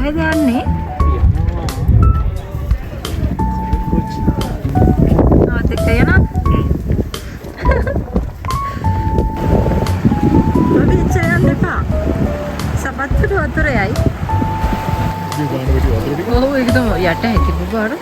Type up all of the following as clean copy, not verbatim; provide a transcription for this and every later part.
කොහෙද යන්නේ? ආත් එක්ක යනවා. ඔබ ඉච්චර යන්න එපා. සපත්තුට වතුරයයි. ඔව් ඒක තමයි යට හැකි බබාර.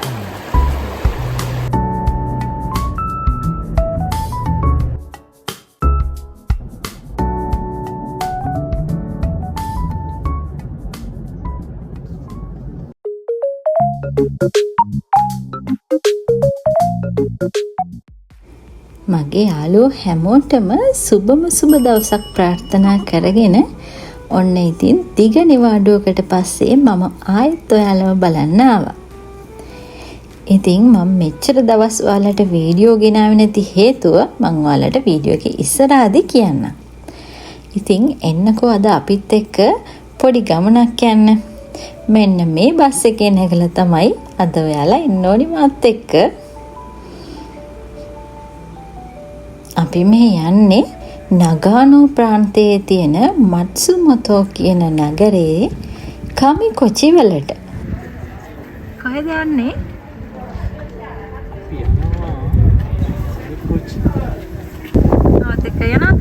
මගේ යාළුවෝ හැමෝටම සුබම සුබ දවසක් ප්‍රාර්ථනා කරගෙන ඔන්න ඉතින් දිග නිවාඩුවකට පස්සේ මම ආයෙත් ඔයාලව බලන්න ආවා. ඉතින් මම මෙච්චර දවස් ඔයාලට වීඩියෝ ගෙනාවේ නැති හේතුව මම ඔයාලට වීඩියෝ එකේ ඉස්සරහදී කියන්නම්. ඉතින් එන්නකෝ අද අපිත් එක්ක පොඩි ගමනක් යන්න. මෙන්න මේ බස් එකේ නැගලා තමයි අද ඔයාලා ඉන්න ඕනි මාත් එක්ක. අපි මේ යන්නේ නගානෝ ප්‍රාන්තයේ තියෙන මත්සුමොතෝ කියන නගරයේ කමිකොචි වලට. කොහෙද යන්නේ? ආත් එක්ක යනවා.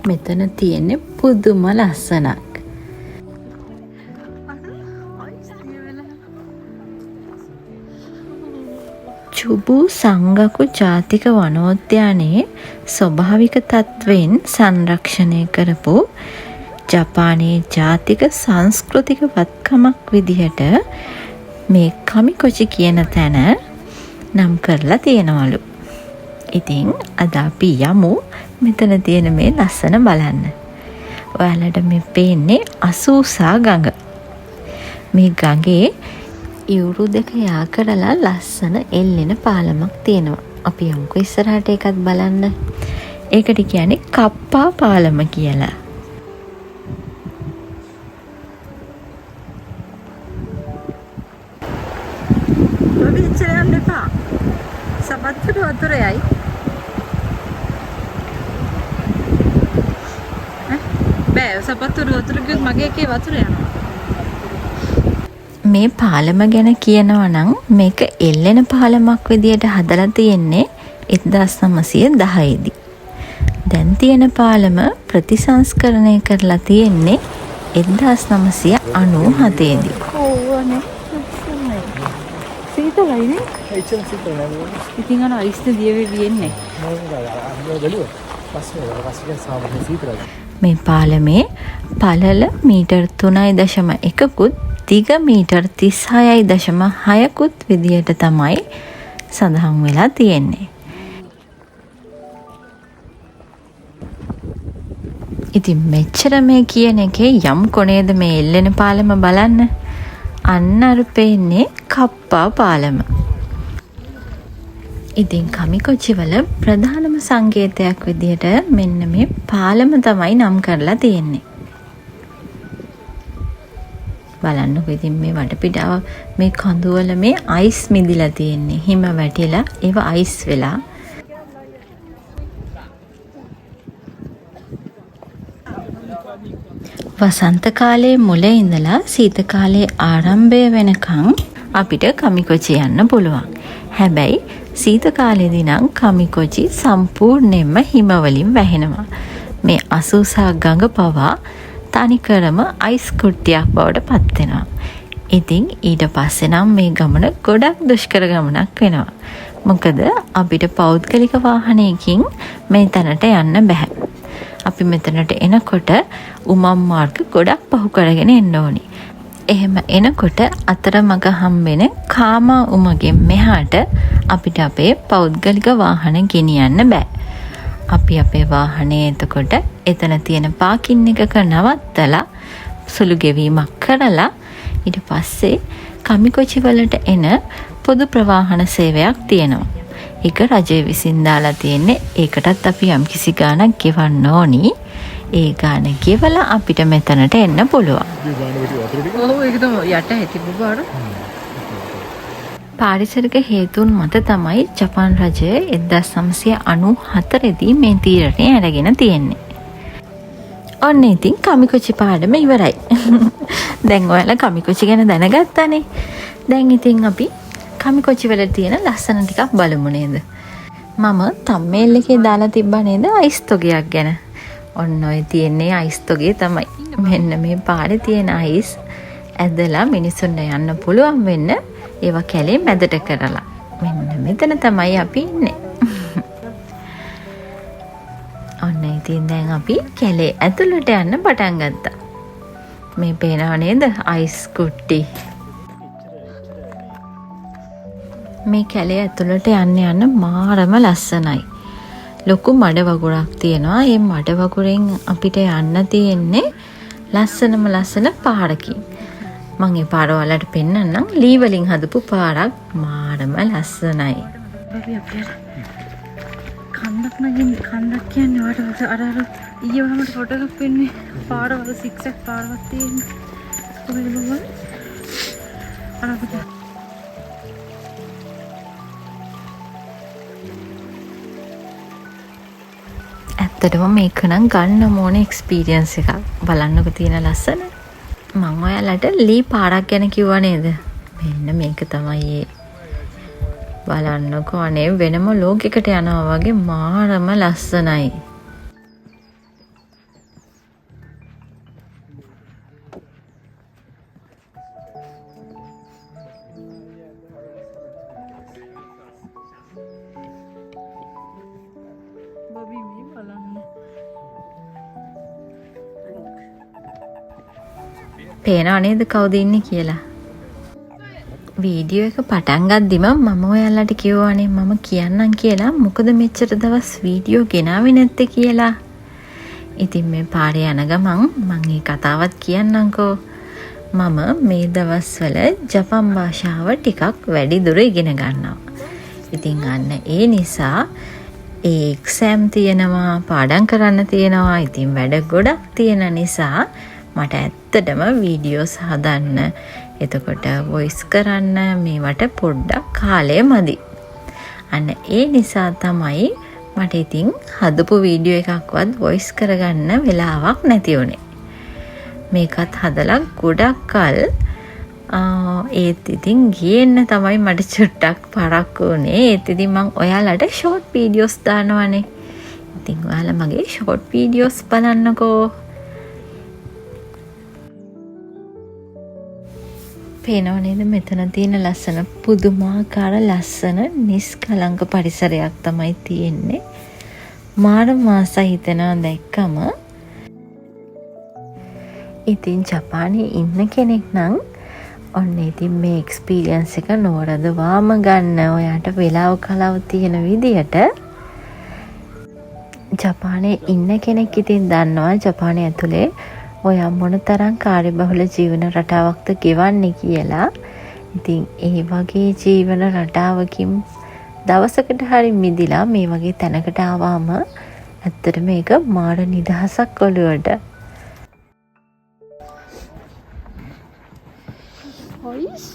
මෙතන තියෙන්නේ පුදුම ලස්සනක්. චුබු සංගකු ජාතික වනෝද්‍යානයේ ස්වභාවික තත්වයෙන් සංරක්ෂණය කරපු ජපානයේ ජාතික සංස්කෘතික වත්කමක් විදිහට මේ කමිකොචි කියන තැන නම් කරලා තියෙනවලු. ඉතින් අද අපි යමු මෙතන තියෙන මේ ලස්සන බලන්න. ඔයාලට මේ පේන්නේ අසූසා ගඟ. මේ ගඟේ ඉවුරු දෙක යා කරලා ලස්සන එල්ලෙන පාලමක් තියෙනවා. අපි යමුකෝ ඉස්සරහට ඒකත් බලන්න. ඒකට කියන්නේ කප්පා පාලම කියලා. ඔබ ඉච්චර යන්න එපා. සපත්තුට වතුරයයි. බෑ සපත්තුට වතුර ගියොත් මගේ එකේ වතුර යනවා. මේ පාලම ගැන කියනවා නම් මේක එල්ලෙන පාලමක් විදියට හදලා තියෙන්නේ 1910 දී. දැන් තියෙන පාලම ප්‍රතිසංස්කරණය කරලා තියෙන්නේ 1997 දී. ඕවනේ. සීතලයිනේ. එච්චර සීතල නෑ. ඉතින් අර අයිස් දියවේ වියන්නේ. මේ පාලමේ පළල මීටර් 3.1කුත් දිග මීටර් 36.6කුත් විදියට තමයි සඳහන් වෙලා තියෙන්නේ. ඉතින් මෙච්චර මේ කියන එකේ යම් කොනේද මේ එල්ලෙන පාලම බලන්න. අන්න අර පේන්නේ කප්පා පාලම. ඉතින් කමිකොචි වල ප්‍රධානම සංකේතයක් විදියට මෙන්න මේ පාලම තමයි නම් කරලා තියෙන්නේ. බලන්නකො ඉතින් මේ වටපිටාව මේ කඳුවල මේ අයිස් මිදිලා තියෙන්නේ. හිම වැටිලා ඒව අයිස් වෙලා. වසන්ත කාලයේ මුල ඉඳලා සීත කාලයේ ආරම්භය වෙනකන් අපිට කමිකොචි යන්න පුළුවන්. හැබැයි සීත කාලේදී නම් කමිකොචි සම්පූර්ණයෙන්ම හිම වලින් වැහෙනවා. මේ අසූසා ගඟ පවා තනිකරම අයිස් කුට්ටියක් බවට පත් වෙනවා. ඉතින් ඊට පස්සේ නම් මේ ගමන ගොඩක් දුෂ්කර ගමනක් වෙනවා. මොකද අපිට පෞද්ගලික වාහනයකින් මේ තැනට යන්න බෑ. අපි මෙතනට එනකොට උමම් මාර්ග ගොඩක් පහු කරගෙන එන්න ඕනි. එහෙම එනකොට අතරමඟ හම්බෙන කාමා උමගෙන් මෙහාට අපිට අපේ පෞද්ගලික වාහන ගෙනියන්න බෑ. අපි අපේ වාහනේ එතකොට එතන තියෙන පාකින් එකක නවත්තලා සුළු ගෙවීමක් කරලා ඊට පස්සේ කමිකොචි වලට එන පොදු ප්‍රවාහන සේවයක් තියෙනවා. ඒක රජය විසින් දාලා තියෙන්නේ. ඒකටත් අපි යම්කිසි ගාණක් ගෙවන්න ඕනි. ඒ ගාණ ගෙවලා අපිට මෙතනට එන්න පුළුවන්. ඔව් ඒක තමයි යට ඇති බබාර. පාරිසරික හේතුන් මත තමයි ජපාන් රජය 1994 දී මේ තීරණය අරගෙන තියෙන්නේ. ඔන්න ඉතින් කමිකොචි පාඩම ඉවරයි. දැන් ඔයාලා කමිකොචි ගැන දැනගත්තානේ. දැන් ඉතින් අපි කමිකොචි වල තියෙන ලස්සන ටිකක් බලමු නේද? මම තම්මේල් එකේ දාලා තිබ්බා නේද අයිස් තොගයක් ගැන. ඔන්න ඔය තියෙන්නේ අයිස් තොගේ තමයි. මෙන්න මේ පාරේ තියෙන අයිස් ඇදලා මිනිසුන්ට යන්න පුළුවන් වෙන්න ඒවා කැලේ මැදට කරලා. මෙන්න මෙතන තමයි අපි ඉන්නේ. ඔන්න ඉතින් දැන් අපි කැලේ ඇතුළට යන්න පටන් ගත්තා. මේ පේනව නේද අයිස් කුට්ටි. මේ කැලේ ඇතුළට යන්න මාරම ලස්සනයි. ලොකු මඩ වගුරක් තියෙනවා. මේ මඩ වගුරෙන් අපිට යන්න තියෙන්නේ ලස්සන පාරකින්. මම ඒ පාර වලට පෙන්නන්නම්. ලී වලින් හදපු පාරක් මාරම ලස්සනයි. කන්දක් නගින් කන්දක් කියන්නේ වට අර ඊයේ වහම ෆොටෝ එකක් වෙන්නේ පාරවල සික්සැක් පාරවක් තියෙන්නේ. කොහෙද බලන්න? අර අපිට ඇත්තටම මේක නම් ගන්න ඕන එක්ස්පීරියන්ස් එකක්. බලන්නකො තියෙන ලස්සන. මම ඔයාලට ලී පාරක් ගැන කිව්වා නේද? මෙන්න මේක තමයි ඒ. බලන්නකෝ අනේ වෙනම ලෝකයකට යනවා වගේ මාරම ලස්සනයි. බබි මේ බලන්න. පේනව නේද කවුද ඉන්නේ කියලා? වීඩියෝ එක පටන් ගද්දිම මම ඔයාලට කිව්වානේ මම කියන්නම් කියලා. මොකද මෙච්චර දවස් වීඩියෝ ගෙනාවේ නැත්තේ කියලා. ඉතින් මේ පාරේ යන ගමන් මම මේ කතාවත් කියන්නම්කෝ. මම මේ දවස්වල ජපන් භාෂාව ටිකක් වැඩි දුර ඉගෙන ගන්නවා. ඉතින් අන්න ඒ නිසා ඒ එක්සෑම් තියෙනවා, පාඩම් කරන්න තියෙනවා. ඉතින් වැඩ ගොඩක් තියෙන නිසා මට ඇත්තටම වීඩියෝස් හදන්න, එතකොට වොයිස් කරන්න මේවට පොඩ්ඩක් කාලය මදි. අන්න ඒ නිසා තමයි මට ඉතින් හදපු වීඩියෝ එකක්වත් වොයිස් කරගන්න වෙලාවක් නැති වුණේ. මේකත් හදලා ගොඩක් කල් ඒත් ඉතින් ගේන්න තමයි මට චුට්ටක් පරක්කු වුණේ. ඒත් ඉතින් මම ඔයාලට ෂෝට් වීඩියෝස් දානවානේ. ඉතින් ඔයාලා මගේ ෂෝට් වීඩියෝස් බලන්නකෝ. පේනව නේද මෙතන තියෙන ලස්සන පුදුමාකාර ලස්සන නිස්කලංක පරිසරයක් තමයි තියෙන්නේ. මාරම ආසයි හිතෙනවා දැක්කම. ඉතින් ජපානයේ ඉන්න කෙනෙක් නම් ඔන්න ඉතින් මේ එක්ස්පීරියන්ස් එක නොවරදවාම ගන්න. ඔයාට වෙලාව කලාව තියෙන විදියට ජපානයේ ඉන්න කෙනෙක් ඉතින් දන්නවා ජපානය ඇතුලේ ඔයා මොන තරම් කාර්යබහුල ජීවන රටාවක්ද ගෙවන්නේ කියලා. ඉතින් ඒ වගේ ජීවන රටාවකින් දවසකට හරි මිදිලා මේ වගේ තැනකට ආවම ඇත්තට මේක මාර නිදහසක් ඔළුවට. හොයිස්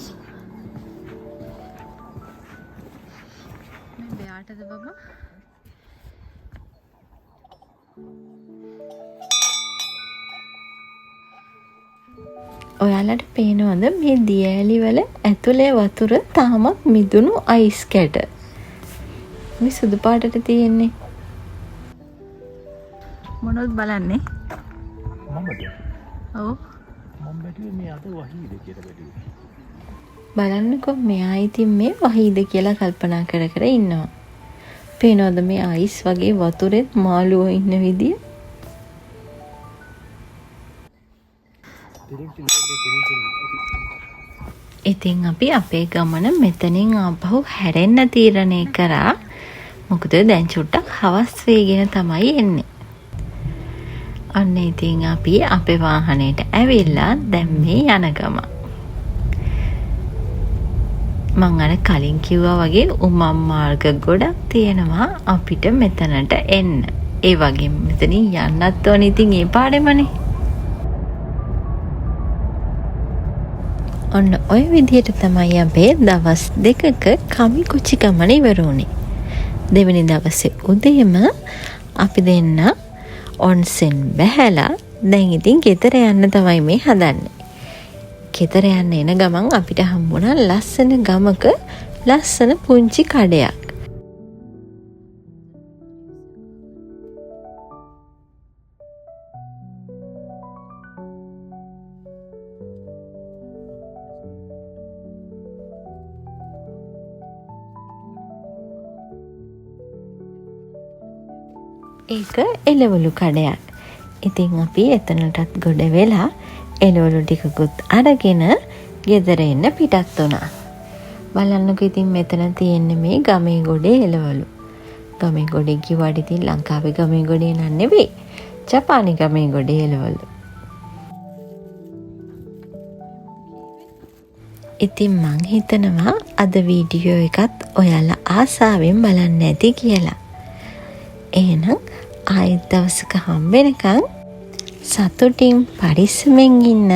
මේ බයාටද බබා? ඔයාලට පේනවද මේ දියඇලි වල ඇතුලේ වතුර තාමත් මිදුණු අයිස් කැට. මේ සුදු පාටට තියෙන්නේ. මොනවද බලන්නේ? මමද? ඔව්. මම බැලුවේ මේ අද වහීද කියලා බැලුවේ. බලන්නකෝ මෙයා ඉතින් මේ වහීද කියලා කල්පනා කර කර ඉන්නවා. පේනවද මේ අයිස් වගේ වතුරෙත් මාළුවෝ ඉන්න විදිය? ඉතින් අපි අපේ ගමන මෙතනින් ආපහු හැරෙන්න තීරණය කරා. මොකද දැන් චුට්ටක් හවස් වේගෙන තමයි එන්නේ. අන්න ඉතින් අපි අපේ වාහනේට ඇවිල්ලා දැන් මේ යන ගම. මං අර කලින් කිව්වා වගේ උමම් මාර්ග ගොඩක් තියෙනවා අපිට මෙතනට එන්න. ඒ වගේම මෙතනින් යන්නත් ඕනේ ඉතින් ඒ පාඩෙමනේ. ඔන්න ඔය විදිහට තමයි අපේ දවස් දෙකක කමිකොචි ගමන ඉවර වුණේ. දෙවෙනි දවසේ උදේම අපි දෙන්න ඔන්සෙන් බැහැලා දැන් ඉතින් ගෙදර යන්න තමයි මේ හදන්නේ. ගෙදර යන්න එන ගමන් අපිට හම්බුණා ලස්සන ගමක ලස්සන පුංචි කඩයක්. ඒක එළවලු කඩයක්. ඉතින් අපි එතනටත් ගොඩ වෙලා එළවලු ටිකකුත් අරගෙන ගෙදර එන්න පිටත් වුණා. බලන්නකෝ ඉතින් මෙතන තියෙන්නේ මේ ගමේ ගොඩේ එළවලු. ගමේ ගොඩේ කිව්වට ඉතින් ලංකාවේ ගමේ ගොඩේ නන් නෙවෙයි. ජපානි ගමේ ගොඩේ එළවලු. ඉතින් මං හිතනවා අද වීඩියෝ එකත් ඔයාලා ආසාවෙන් බලන්න ඇති කියලා. එහෙනම් ආයෙත් දවසක හම්බෙනකන් සතුටින් පරිස්සමෙන් ඉන්න.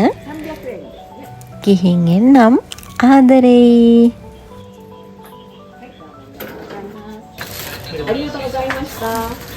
ගිහින් එන්නම් ආදරේ. ありがとうございました。